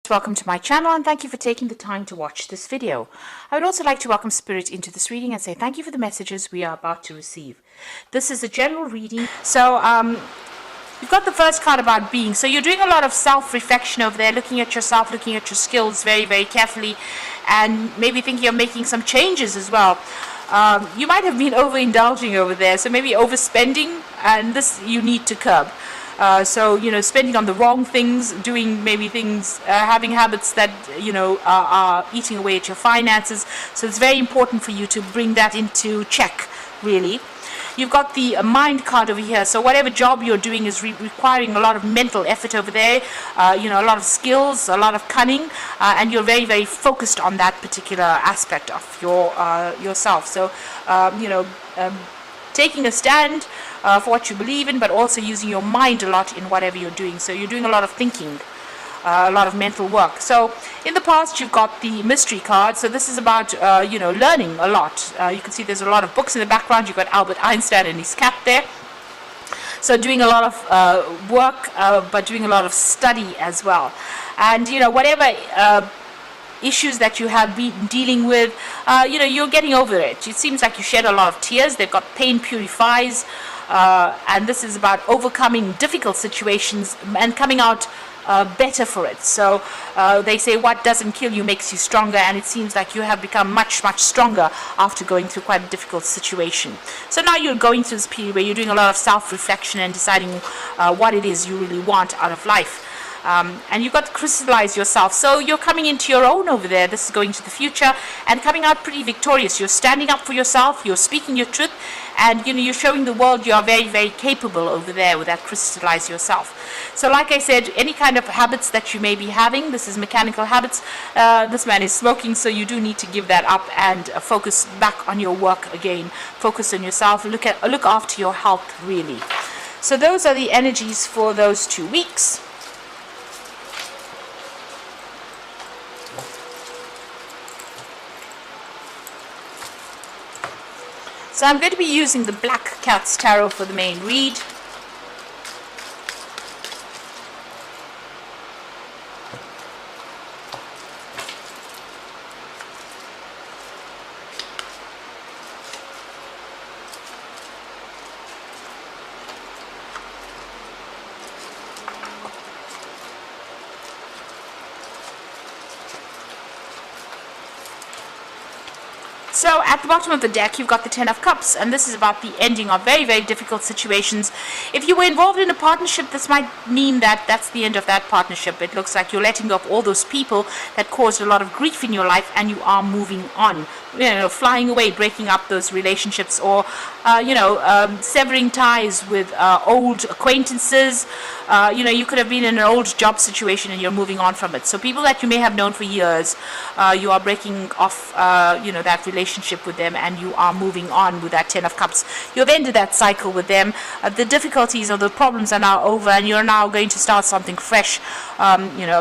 Welcome to my channel and thank you for taking the time to watch this video. I would also like to welcome Spirit into this reading and say thank you for the messages we are about to receive. This is a general reading. So you've got the first card about being. So you're doing a lot of self-reflection over there, looking at yourself, looking at your skills very, very carefully, and maybe thinking of making some changes as well. You might have been overindulging over there, so maybe overspending, and this you need to curb. So, spending on the wrong things, doing maybe things, having habits that, are eating away at your finances. So it's very important for you to bring that into check, really. You've got the mind card over here. So whatever job you're doing is requiring a lot of mental effort over there, a lot of skills, a lot of cunning, and you're very, very focused on that particular aspect of yourself. So, taking a stand for what you believe in, but also using your mind a lot in whatever you're doing. So you're doing a lot of thinking, a lot of mental work. So in the past, you've got the mystery card. So this is about, learning a lot. You can see there's a lot of books in the background. You've got Albert Einstein and his cat there. So doing a lot of work, but doing a lot of study as well. And, whatever issues that you have been dealing with, you're getting over it. It seems like you shed a lot of tears. They've got pain purifies, and this is about overcoming difficult situations and coming out better for it. So they say what doesn't kill you makes you stronger, and it seems like you have become much, much stronger after going through quite a difficult situation. So now you're going through this period where you're doing a lot of self-reflection and deciding what it is you really want out of life. And you've got to crystallize yourself. So you're coming into your own over there. This is going to the future and coming out pretty victorious. You're standing up for yourself. You're speaking your truth. And, you're showing the world you are very, very capable over there with that crystallize yourself. So like I said, any kind of habits that you may be having, this is mechanical habits. This man is smoking, so you do need to give that up and focus back on your work again. Focus on yourself. Look after your health, really. So those are the energies for those 2 weeks. So I'm going to be using the Black Cat's Tarot for the main read. So at the bottom of the deck, you've got the Ten of Cups, and this is about the ending of very, very difficult situations. If you were involved in a partnership, this might mean that that's the end of that partnership. It looks like you're letting go of all those people that caused a lot of grief in your life, and you are moving on. Flying away, breaking up those relationships, or severing ties with old acquaintances. You could have been in an old job situation and you're moving on from it. So people that you may have known for years, you are breaking off, that relationship with them, and you are moving on with that Ten of Cups. You've ended that cycle with them. The difficulties or the problems are now over, and you're now going to start something fresh.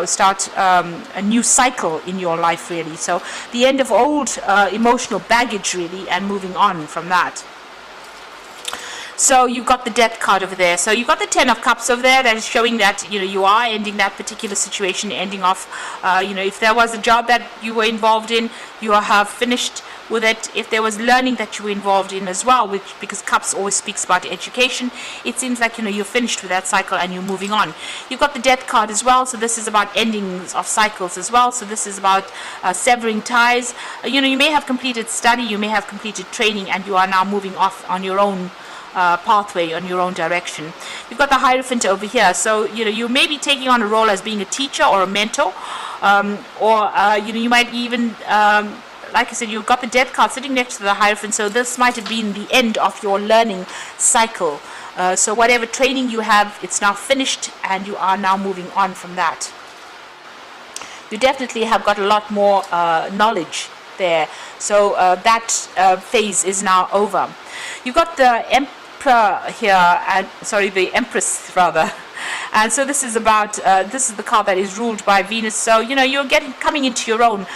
Start a new cycle in your life, really. So the end of old emotional baggage, really, and moving on from that. So you've got the Death card over there. So you've got the Ten of Cups over there that is showing that, you are ending that particular situation, ending off, if there was a job that you were involved in, you have finished with it. If there was learning that you were involved in as well, because Cups always speaks about education, it seems like, you're finished with that cycle and you're moving on. You've got the Death card as well. So this is about endings of cycles as well. So this is about severing ties. You may have completed study, you may have completed training, and you are now moving off on your own pathway, on your own direction. You've got the Hierophant over here. So you may be taking on a role as being a teacher or a mentor, or you might even like I said, you've got the Death card sitting next to the Hierophant. So this might have been the end of your learning cycle. So whatever training you have, it's now finished, and you are now moving on from that. You definitely have got a lot more knowledge there. So that phase is now over. You've got the Emperor here, and the Empress rather. And so this is about, this is the card that is ruled by Venus. So, you're coming into your own.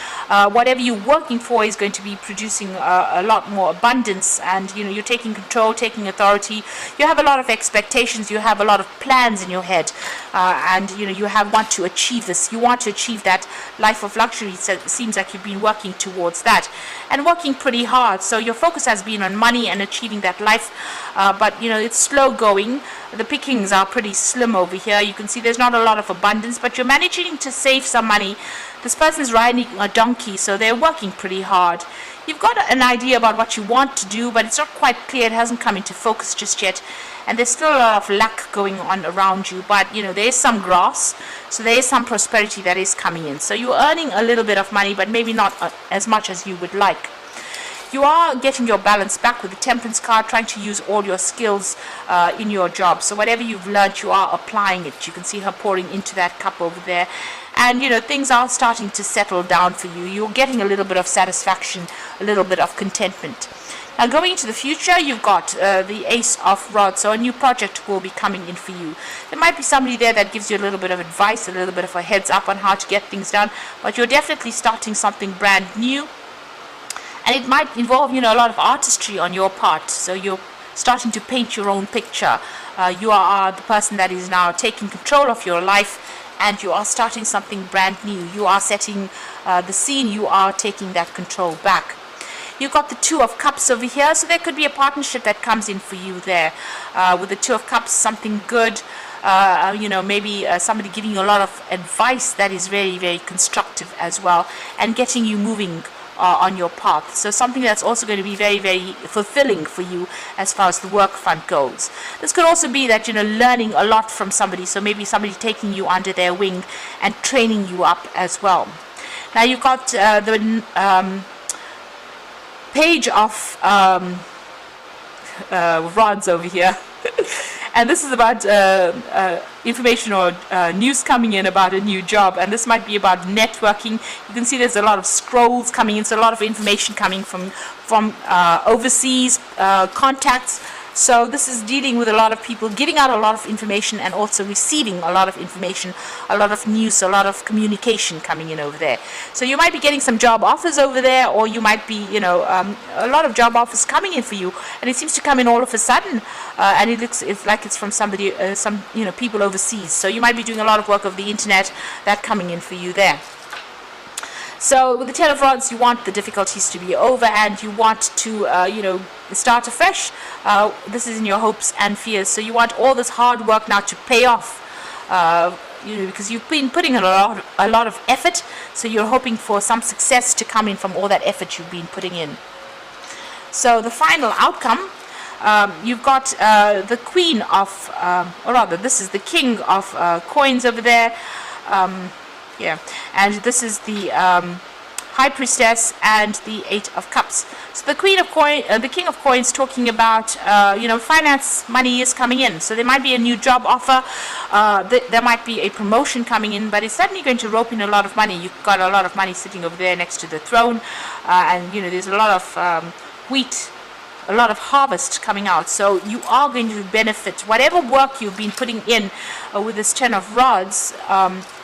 Whatever you're working for is going to be producing a lot more abundance, and, you're taking control, taking authority. You have a lot of expectations. You have a lot of plans in your head. and you want to achieve this. You want to achieve that life of luxury. So it seems like you've been working towards that and working pretty hard. So your focus has been on money and achieving that life, but it's slow going. The pickings are pretty slim over here. You can see there's not a lot of abundance, but you're managing to save some money. This person's riding a donkey, so they're working pretty hard. You've got an idea about what you want to do, but it's not quite clear. It hasn't come into focus just yet. And there's still a lot of lack going on around you, but there is some grass, so there is some prosperity that is coming in. So you're earning a little bit of money, but maybe not as much as you would like. You are getting your balance back with the Temperance card, trying to use all your skills in your job. So whatever you've learned, you are applying it. You can see her pouring into that cup over there. And things are starting to settle down for you. You're getting a little bit of satisfaction, a little bit of contentment. Now going into the future, you've got the Ace of Rods, so a new project will be coming in for you. There might be somebody there that gives you a little bit of advice, a little bit of a heads up on how to get things done, but you're definitely starting something brand new. And it might involve, a lot of artistry on your part. So you're starting to paint your own picture. You are the person that is now taking control of your life, and you are starting something brand new. You are setting the scene. You are taking that control back. You've got the Two of Cups over here, so there could be a partnership that comes in for you there. With the Two of Cups, something good. Maybe somebody giving you a lot of advice that is very, very constructive as well, and getting you moving on your path. So something that's also going to be very, very fulfilling for you as far as the work front goes. This could also be that learning a lot from somebody, so maybe somebody taking you under their wing and training you up as well. Now you've got the Page of Rods over here. And this is about information or news coming in about a new job, and this might be about networking. You can see there's a lot of scrolls coming in, so a lot of information coming from overseas contacts. So this is dealing with a lot of people giving out a lot of information and also receiving a lot of information, a lot of news, a lot of communication coming in over there. So you might be getting some job offers over there, or you might be, a lot of job offers coming in for you, and it seems to come in all of a sudden, and it's like it's from somebody, people overseas. So you might be doing a lot of work of the internet that coming in for you there. So with the Ten of Rods, you want the difficulties to be over, and you want to, start afresh. This is in your hopes and fears. So you want all this hard work now to pay off, because you've been putting a lot of effort. So you're hoping for some success to come in from all that effort you've been putting in. So the final outcome, you've got the Queen of, or rather, this is the King of Coins over there. And this is the High Priestess and the Eight of Cups. So the the King of Coins, talking about finance, money is coming in. So there might be a new job offer, there might be a promotion coming in, but it's certainly going to rope in a lot of money. You've got a lot of money sitting over there next to the throne, and there's a lot of wheat, a lot of harvest coming out. So you are going to benefit whatever work you've been putting in with this Ten of Rods.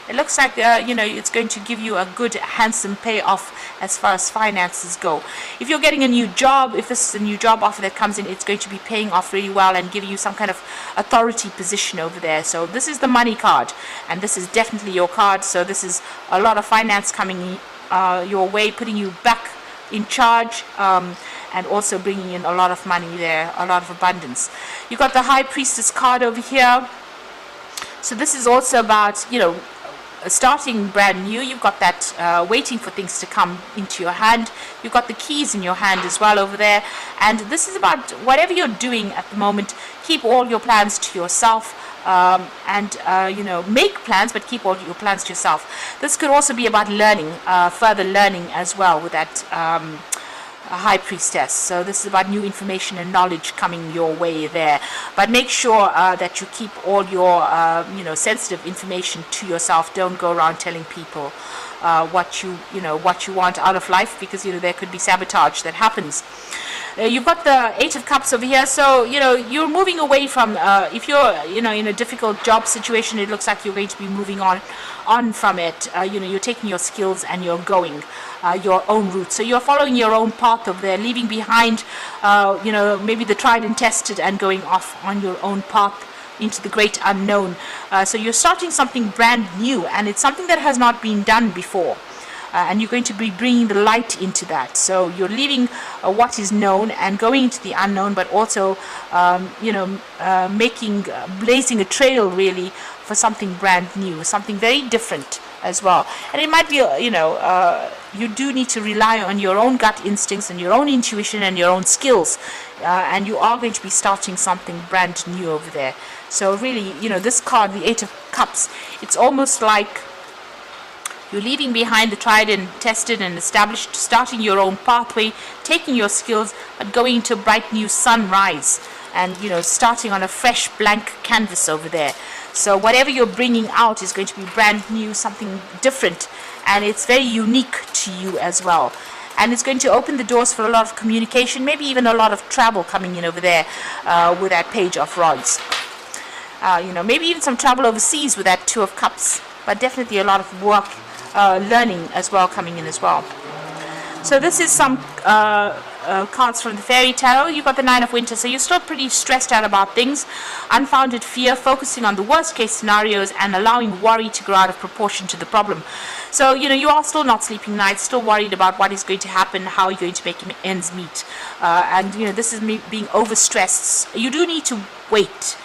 It looks like, it's going to give you a good, handsome payoff as far as finances go. If you're getting a new job, if this is a new job offer that comes in, it's going to be paying off really well and giving you some kind of authority position over there. So this is the money card, and this is definitely your card. So this is a lot of finance coming your way, putting you back in charge, and also bringing in a lot of money there, a lot of abundance. You've got the High Priestess card over here. So this is also about, starting brand new. You've got that waiting for things to come into your hand. You've got the keys in your hand as well over there, and this is about whatever you're doing at the moment. Keep all your plans to yourself, and make plans, but keep all your plans to yourself. This could also be about learning, further learning as well with that High Priestess. So this is about new information and knowledge coming your way there, but make sure that you keep all your sensitive information to yourself. Don't go around telling people what you want out of life, because there could be sabotage that happens. You've got the Eight of Cups over here, so you're moving away from, if you're in a difficult job situation, it looks like you're going to be moving on from it. You're taking your skills and you're going your own route. So you're following your own path over there, leaving behind maybe the tried and tested, and going off on your own path into the great unknown. So you're starting something brand new, and it's something that has not been done before. And you're going to be bringing the light into that. So you're leaving what is known and going into the unknown, but also, blazing a trail really for something brand new, something very different as well. And it might be, you do need to rely on your own gut instincts and your own intuition and your own skills. And you are going to be starting something brand new over there. So really, this card, the Eight of Cups, it's almost like you're leaving behind the tried and tested and established, starting your own pathway, taking your skills, but going into a bright new sunrise and, starting on a fresh blank canvas over there. So whatever you're bringing out is going to be brand new, something different, and it's very unique to you as well. And it's going to open the doors for a lot of communication, maybe even a lot of travel coming in over there with that Page of Rods. Maybe even some travel overseas with that Two of Cups, but definitely a lot of work, learning as well coming in as well. So this is some cards from the Fairy Tarot. You've got the Nine of Winter, so you're still pretty stressed out about things. Unfounded fear, focusing on the worst case scenarios and allowing worry to grow out of proportion to the problem. So, you are still not sleeping nights, still worried about what is going to happen, how you're going to make ends meet. And this is me being overstressed. You do need to wait.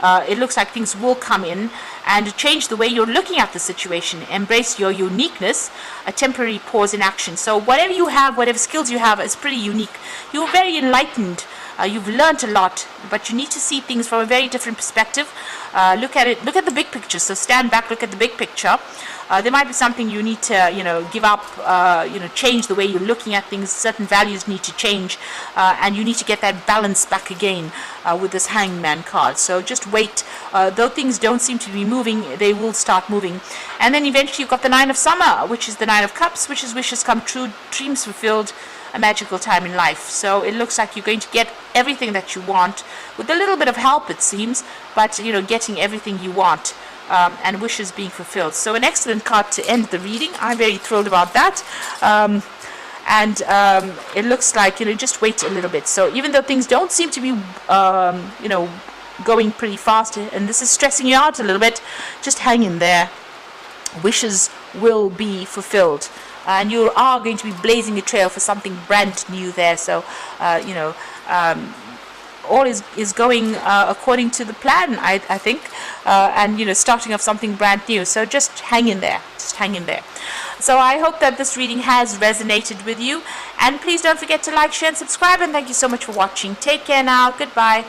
It looks like things will come in and change the way you're looking at the situation. Embrace your uniqueness, a temporary pause in action. So whatever you have, whatever skills you have, is pretty unique. You're very enlightened. You've learned a lot, but you need to see things from a very different perspective. Look at it. Look at the big picture. So stand back, look at the big picture. There might be something you need to, give up, change the way you're looking at things. Certain values need to change, and you need to get that balance back again with this Hangman card. So just wait. Though things don't seem to be moving, they will start moving. And then eventually you've got the Nine of Summer, which is the Nine of Cups, which is wishes come true, dreams fulfilled, a magical time in life. So it looks like you're going to get everything that you want, with a little bit of help it seems, but getting everything you want. And wishes being fulfilled. So an excellent card to end the reading. I'm very thrilled about that. It looks like, just wait a little bit. So even though things don't seem to be, going pretty fast, and this is stressing you out a little bit, just hang in there. Wishes will be fulfilled. And you are going to be blazing a trail for something brand new there. So, all is going according to the plan, I think, and starting off something brand new. So just hang in there. So I hope that this reading has resonated with you, and please don't forget to like, share and subscribe, and thank you so much for watching. Take care now. Goodbye.